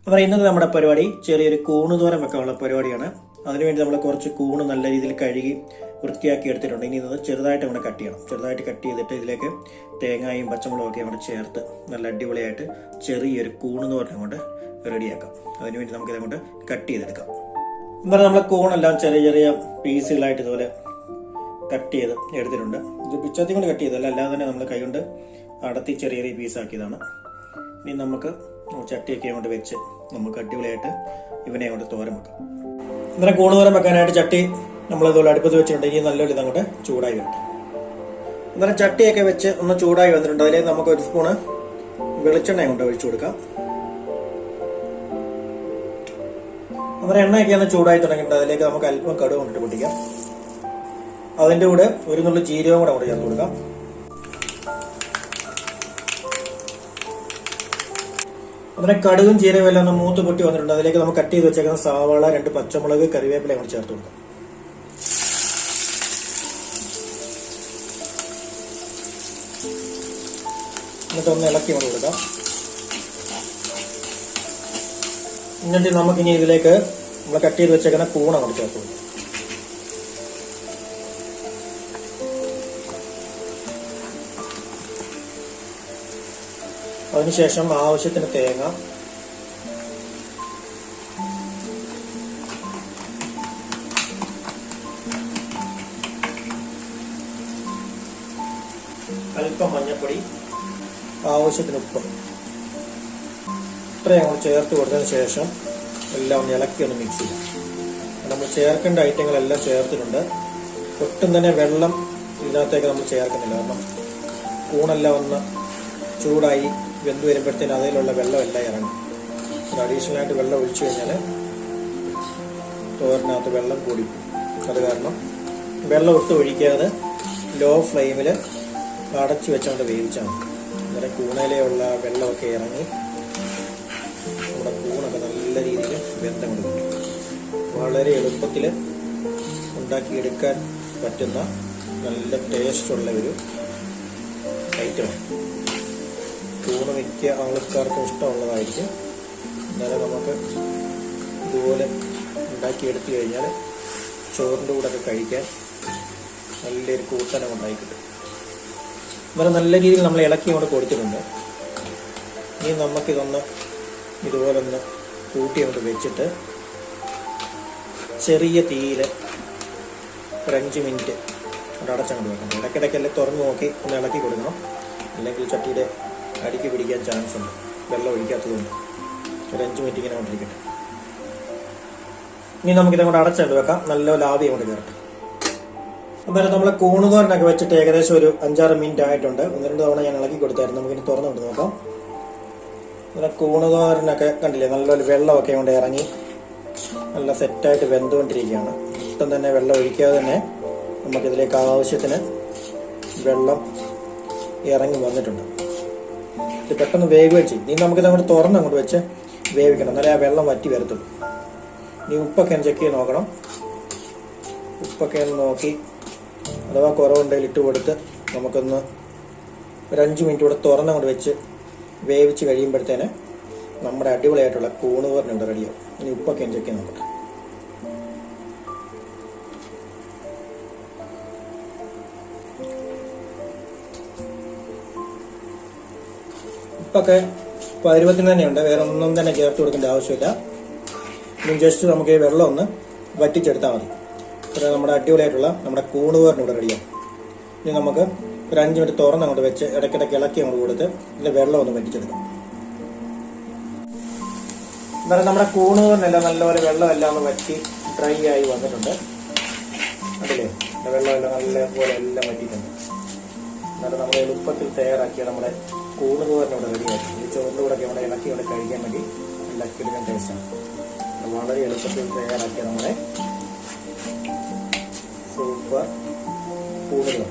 അപ്പോൾ ഇന്നത്തെ നമ്മുടെ പരിപാടി ചെറിയൊരു കൂണ് തോരൻ വെക്കാനുള്ള പരിപാടിയാണ്. അതിനുവേണ്ടി നമ്മൾ കുറച്ച് കൂണ് നല്ല രീതിയിൽ കഴുകി വൃത്തിയാക്കി എടുത്തിട്ടുണ്ട്. ഇനി ഇത് ചെറുതായിട്ട് അങ്ങോട്ട് കട്ട് ചെയ്യണം. ചെറുതായിട്ട് കട്ട് ചെയ്തിട്ട് ഇതിലേക്ക് തേങ്ങയും പച്ചമുളകും ഒക്കെ അങ്ങോട്ട് ചേർത്ത് നല്ല അടിപൊളിയായിട്ട് ചെറിയൊരു കൂണ് തോരൻ അങ്ങോട്ട് റെഡിയാക്കാം. അതിനുവേണ്ടി നമുക്കിത് അങ്ങോട്ട് കട്ട് ചെയ്തെടുക്കാം. എന്നാൽ നമ്മൾ കൂണെല്ലാം ചെറിയ ചെറിയ പീസുകളായിട്ട് ഇതുപോലെ കട്ട് ചെയ്ത് എടുത്തിട്ടുണ്ട്. ഇത് പിച്ചത്തി കൊണ്ട് കട്ട് ചെയ്തല്ല, അല്ലാതെ തന്നെ നമ്മൾ കൈ കൊണ്ട് അടത്തി ചെറിയ ചെറിയ പീസാക്കിയതാണ്. ഇനി നമുക്ക് ചട്ടിയൊക്കെ അങ്ങോട്ട് വെച്ച് നമുക്ക് അടിപൊളിയായിട്ട് ഇവനെ അങ്ങോട്ട് തോരൻ വെക്കാം. ഇന്നലെ കൂണ് തോരൻ വെക്കാനായിട്ട് ചട്ടി നമ്മളിതുപോലെ അടുപ്പത്ത് വെച്ചിട്ടുണ്ട്. ഇനി നല്ലൊരു ഇതങ്ങോട്ട് ചൂടായി വരട്ടെ. ഇന്നലെ ചട്ടിയൊക്കെ വെച്ച് ഒന്ന് ചൂടായി വന്നിട്ടുണ്ട്. അതിലേക്ക് നമുക്ക് ഒരു സ്പൂണ് വെളിച്ചെണ്ണ അങ്ങോട്ട് ഒഴിച്ചു കൊടുക്കാം. അന്നേരം എണ്ണയൊക്കെ ഒന്ന് ചൂടായി തുടങ്ങിയിട്ടുണ്ട്. അതിലേക്ക് നമുക്ക് അല്പം കടുക് കൊണ്ടിട്ട് പൊട്ടിക്കാം. അതിൻ്റെ കൂടെ ഒരു നുള്ളു ജീരകവും കൂടെ അങ്ങോട്ട് ചേർത്ത് കൊടുക്കാം. അങ്ങനെ കടുകും ജീരകവും എല്ലാം ഒന്ന് മൂത്ത് പൊട്ടി വന്നിട്ടുണ്ട്. അതിലേക്ക് നമുക്ക് കട്ട് ചെയ്ത് വെച്ചേക്കുന്ന സവാള, 2 പച്ചമുളക്, കറിവേപ്പില അങ്ങോട്ട് ചേർത്ത് കൊടുക്കാം. എന്നിട്ട് ഒന്ന് ഇളക്കി കൊണ്ട് കൊടുക്കാം. എന്നിട്ട് നമുക്കിനി ഇതിലേക്ക് നമ്മൾ കട്ട് ചെയ്ത് വെച്ചേക്കുന്ന കൂൺ അങ്ങോട്ട് ചേർത്ത് കൊടുക്കാം. അതിനുശേഷം ആവശ്യത്തിന് തേങ്ങ, അല്പം മഞ്ഞൾപ്പൊടി, ആവശ്യത്തിന് ഉപ്പ്, ഇത്രയും നമ്മൾ ചേർത്ത് കൊടുത്തതിന് ശേഷം എല്ലാം ഒന്ന് ഇളക്കി ഒന്ന് മിക്സ് ചെയ്യാം. നമ്മൾ ചേർക്കേണ്ട ഐറ്റങ്ങളെല്ലാം ചേർത്തിട്ടുണ്ട്. ഒട്ടും തന്നെ വെള്ളം ഇതിനകത്തേക്ക് നമ്മൾ ചേർക്കുന്നില്ല. കാരണം കൂണെല്ലാം ഒന്ന് ചൂടായി വെന്ത് വരുമ്പോഴത്തേന് അതിലുള്ള വെള്ളമെല്ലാം ഇറങ്ങും. അഡീഷണൽ ആയിട്ട് വെള്ളം ഒഴിച്ചു കഴിഞ്ഞാൽ തോരനകത്ത് വെള്ളം കൂടി. അത് കാരണം വെള്ളം ഒട്ടും ഒഴിക്കാതെ ലോ ഫ്ലെയിമിൽ അടച്ചു വെച്ചുകൊണ്ട് വേവിച്ചാൽ മതി. അന്നേരം കൂണയിലുള്ള വെള്ളമൊക്കെ ഇറങ്ങി നമ്മുടെ കൂണൊക്കെ നല്ല രീതിയിൽ വെന്തം കിട്ടും. വളരെ എളുപ്പത്തിൽ ഉണ്ടാക്കിയെടുക്കാൻ പറ്റുന്ന നല്ല ടേസ്റ്റുള്ള ഒരു ഐറ്റമാണ്. കൂണ് മിക്ക ആൾക്കാർക്കും ഇഷ്ടമുള്ളതായിരിക്കും. എന്നാലും നമുക്ക് ഇതുപോലെ ഉണ്ടാക്കിയെടുത്തു കഴിഞ്ഞാൽ ചോറിൻ്റെ കൂടെ ഒക്കെ കഴിക്കാൻ നല്ലൊരു കൂട്ടനം ഉണ്ടായി കിട്ടും. എന്നാലും നല്ല രീതിയിൽ നമ്മൾ ഇളക്കി കൊണ്ട് കൊടുത്തിട്ടുണ്ട്. ഇനി നമുക്കിതൊന്ന് ഇതുപോലെ ഒന്ന് കൂട്ടി കൊണ്ട് വെച്ചിട്ട് ചെറിയ തീയിൽ ഒരു 5 മിനിറ്റ് കൊണ്ട് അടച്ചങ്ങോട്ട് വെക്കണം. ഇടയ്ക്കിടയ്ക്കെല്ലാം തുറന്ന് നോക്കി ഒന്ന് ഇളക്കി കൊടുക്കണം. അല്ലെങ്കിൽ ചട്ടിയുടെ അടിക്ക് പിടിക്കാൻ ചാൻസ് ഉണ്ട്, വെള്ളം ഒഴിക്കാത്തതുകൊണ്ട്. ഒരു 5 മിനിറ്റ് ഇങ്ങനെ കൊണ്ടിരിക്കട്ടെ. ഇനി നമുക്കിതങ്ങോട്ട് അടച്ചുകൊണ്ട് വെക്കാം. നല്ല ലാവി അങ്ങോട്ട് കയറട്ടെ. അന്നേരം നമ്മൾ കൂണ് തോരനൊക്കെ വെച്ചിട്ട് ഏകദേശം ഒരു 5-6 മിനിറ്റ് ആയിട്ടുണ്ട്. 1-2 തവണ ഞാൻ ഇളക്കി കൊടുത്തായിരുന്നു. നമുക്കിനി തുറന്നുകൊണ്ട് നോക്കാം. അങ്ങനെ കൂണ് തോരനൊക്കെ കണ്ടില്ലേ, നല്ലൊരു വെള്ളമൊക്കെ കൊണ്ട് ഇറങ്ങി നല്ല സെറ്റായിട്ട് വെന്തുകൊണ്ടിരിക്കുകയാണ്. ഒട്ടും തന്നെ വെള്ളം ഒഴിക്കാതെ തന്നെ നമുക്കിതിലേക്ക് ആവശ്യത്തിന് വെള്ളം ഇറങ്ങി വന്നിട്ടുണ്ട്. ഇത് പെട്ടെന്ന് വേഗം ചെയ്യും. ഇനി നമുക്കിത് അങ്ങോട്ട് തുറന്ന് അങ്ങോട്ട് വെച്ച് വേവിക്കണം. എന്നാലേ ആ വെള്ളം വറ്റി വരത്തുള്ളൂ. ഇനി ഉപ്പൊക്കെ ഒന്ന് ചെക്ക് ചെയ്ത് നോക്കണം. ഉപ്പൊക്കെ ഒന്ന് നോക്കി അഥവാ കുറവുണ്ടെങ്കിൽ ഇട്ട് കൊടുത്ത് നമുക്കൊന്ന് ഒരു 5 മിനിറ്റ് കൂടെ തുറന്ന് അങ്ങോട്ട് വെച്ച് വേവിച്ച് കഴിയുമ്പോഴത്തേന് നമ്മുടെ അടിപൊളിയായിട്ടുള്ള കൂണ് തോരൻ ഇവിടെ റെഡിയാവും. ഇനി ഉപ്പൊക്കെ ഒന്ന് ചെക്ക് ചെയ്ത് നോക്കട്ടെ. ഉപ്പൊക്കെ പരുവത്തിന് തന്നെയുണ്ട്. വേറെ ഒന്നും തന്നെ ചേർത്ത് കൊടുക്കേണ്ട ആവശ്യമില്ല. ഇനി ജസ്റ്റ് നമുക്ക് ഈ വെള്ളം ഒന്ന് വറ്റിച്ചെടുത്താൽ മതി. അപ്പോൾ നമ്മുടെ അടിപൊളിയായിട്ടുള്ള നമ്മുടെ കൂണ് തോരൻ ഇവിടെ റെഡിയാവും. ഇനി നമുക്ക് ഒരു 5 മിനിറ്റ് തുറന്ന് അങ്ങോട്ട് വെച്ച് ഇടയ്ക്കിടയ്ക്ക് ഇളക്കി അങ്ങോട്ട് കൊടുത്ത് ഇതിൻ്റെ വെള്ളം ഒന്ന് വറ്റിച്ചെടുക്കാം. എന്നാലും നമ്മുടെ കൂണ് തോരനെല്ലാം നല്ലപോലെ വെള്ളമെല്ലാം ഒന്ന് വറ്റി ഡ്രൈ ആയി വന്നിട്ടുണ്ട്. അതില്ലേ വെള്ളമെല്ലാം നല്ലപോലെ എല്ലാം വറ്റിയിട്ടുണ്ട്. എന്നാലും നമ്മൾ എളുപ്പത്തിൽ തയ്യാറാക്കിയ നമ്മുടെ കൂണ് തോരൻ ഇവിടെ റെഡിയാക്കി. ഈ ചോറിൻ്റെ കൂടെ ഇവിടെ ഇളക്കി ഇവിടെ കഴിക്കാൻ വേണ്ടി നല്ല കിടിലൻ ടേസ്റ്റാണ്. വളരെ എളുപ്പത്തിൽ തയ്യാറാക്കിയ നമ്മുടെ സൂപ്പർ കൂണ് തോരൻ.